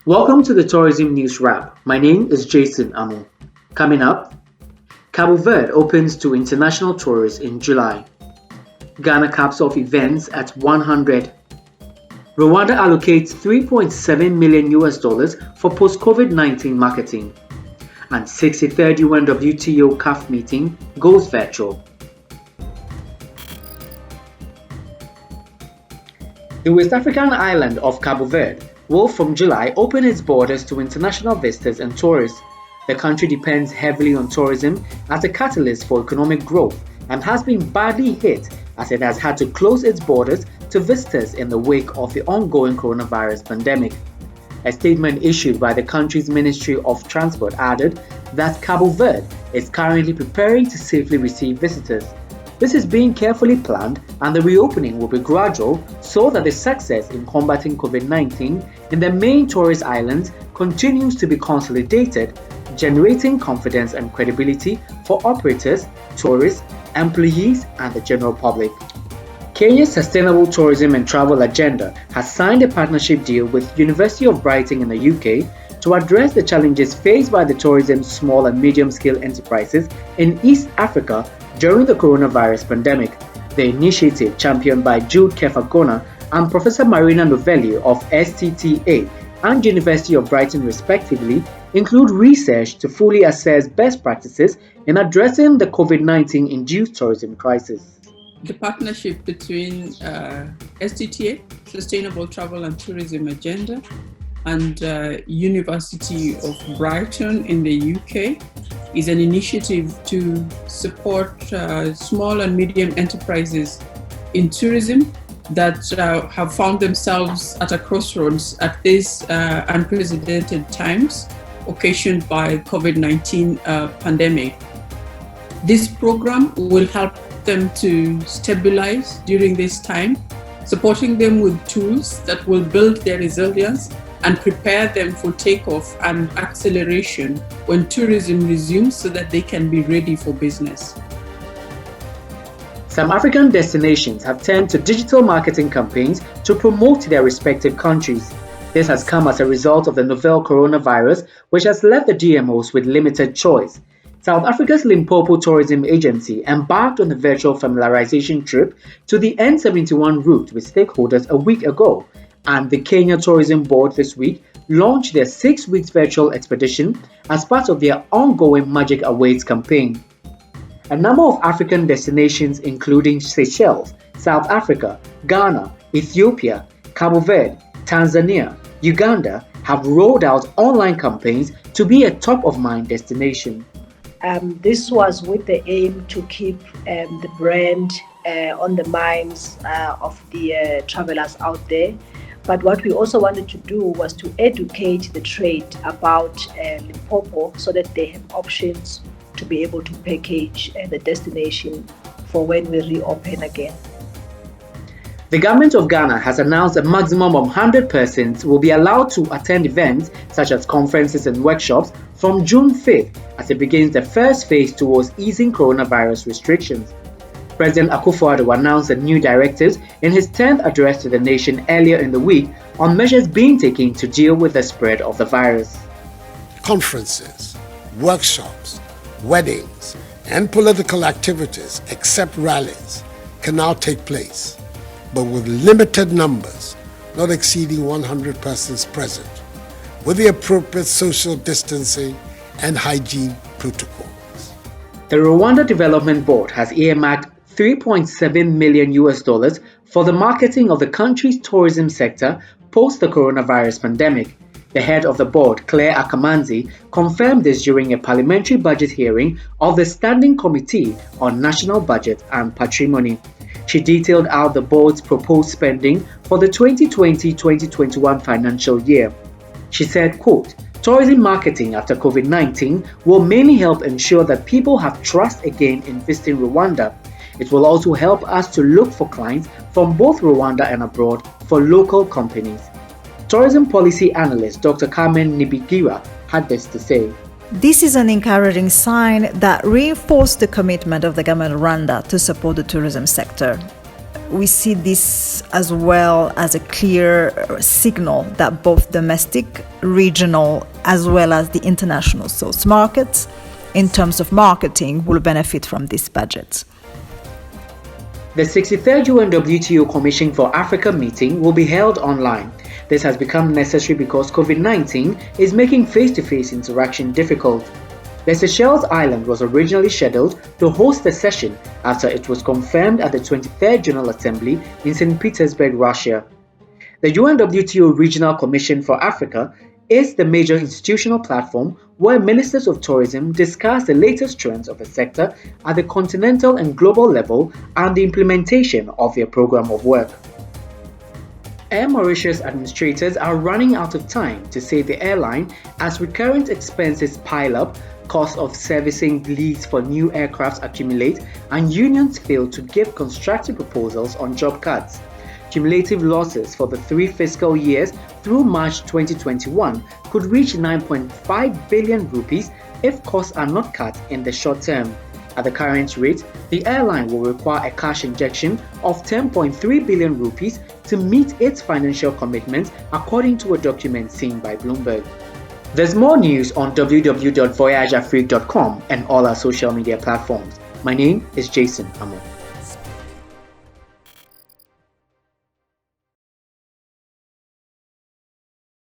Welcome to the Tourism News Wrap. My name is Jason Amo. Coming up, Cabo Verde opens to international tourists in July. Ghana caps off events at 100. Rwanda allocates $3.7 million for post-COVID-19 marketing. And 63rd UNWTO CAF Meeting goes virtual. The West African island of Cabo Verde will from July open its borders to international visitors and tourists. The country depends heavily on tourism as a catalyst for economic growth and has been badly hit as it has had to close its borders to visitors in the wake of the ongoing coronavirus pandemic. A statement issued by the country's Ministry of Transport added that Cabo Verde is currently preparing to safely receive visitors. This is being carefully planned and the reopening will be gradual so that the success in combating COVID-19 in the main tourist islands continues to be consolidated, generating confidence and credibility for operators, tourists, employees, and the general public. Kenya's Sustainable Tourism and Travel Agenda has signed a partnership deal with University of Brighton in the UK to address the challenges faced by the tourism small and medium-scale enterprises in East Africa during the coronavirus pandemic. The initiative, championed by Jude Kefagona and Professor Marina Novelli of STTA and University of Brighton respectively, include research to fully assess best practices in addressing the COVID-19 induced tourism crisis. The partnership between STTA, Sustainable Travel and Tourism Agenda, and University of Brighton in the UK is an initiative to support small and medium enterprises in tourism that have found themselves at a crossroads at these unprecedented times occasioned by COVID-19 pandemic. This program will help them to stabilize during this time, supporting them with tools that will build their resilience and prepare them for takeoff and acceleration when tourism resumes so that they can be ready for business. Some African destinations have turned to digital marketing campaigns to promote their respective countries. This has come as a result of the novel coronavirus, which has left the DMOs with limited choice. South Africa's Limpopo Tourism Agency embarked on a virtual familiarization trip to the N71 route with stakeholders a week ago, and the Kenya Tourism Board this week launched their 6 weeks virtual expedition as part of their ongoing Magic Awaits campaign. A number of African destinations including Seychelles, South Africa, Ghana, Ethiopia, Cabo Verde, Tanzania, Uganda have rolled out online campaigns to be a top-of-mind destination. This was with the aim to keep the brand on the minds of the travelers out there. But what we also wanted to do was to educate the trade about Limpopo so that they have options to be able to package the destination for when we reopen again. The government of Ghana has announced a maximum of 100 persons will be allowed to attend events such as conferences and workshops from June 5th as it begins the first phase towards easing coronavirus restrictions. President Akufo-Addo announced the new directives in his 10th address to the nation earlier in the week on measures being taken to deal with the spread of the virus. Conferences, workshops, weddings, and political activities, except rallies, can now take place, but with limited numbers, not exceeding 100 persons present, with the appropriate social distancing and hygiene protocols. The Rwanda Development Board has earmarked $3.7 million for the marketing of the country's tourism sector post the coronavirus pandemic. The head of the board, Claire Akamanzi, confirmed this during a parliamentary budget hearing of the Standing Committee on National Budget and Patrimony. She detailed out the board's proposed spending for the 2020-2021 financial year. She said, quote, "Tourism marketing after COVID-19 will mainly help ensure that people have trust again in visiting Rwanda. It will also help us to look for clients from both Rwanda and abroad for local companies." Tourism policy analyst Dr. CARMEN NIBIGIRA had this to say. This is an encouraging sign that reinforces the commitment of the government of Rwanda to support the tourism sector. we see this as well as a clear signal that both domestic, regional, as well as the international source markets, in terms of marketing, will benefit from this budget. The 63rd UNWTO Commission for Africa meeting will be held online. This has become necessary because COVID-19 is making face-to-face interaction difficult. The Seychelles Island was originally scheduled to host the session after it was confirmed at the 23rd General Assembly in St. Petersburg, Russia. The UNWTO Regional Commission for Africa is the major institutional platform where ministers of tourism discuss the latest trends of the sector at the continental and global level and the implementation of their program of work. Air Mauritius administrators are running out of time to save the airline as recurrent expenses pile up, costs of servicing leads for new aircraft accumulate, and unions fail to give constructive proposals on job cuts. Cumulative losses for the 3 fiscal years through March 2021 could reach 9.5 billion rupees if costs are not cut in the short term. At the current rate, the airline will require a cash injection of 10.3 billion rupees to meet its financial commitments, according to a document seen by Bloomberg. There's more news on www.voyageafrique.com and all our social media platforms. My name is Jason Amo.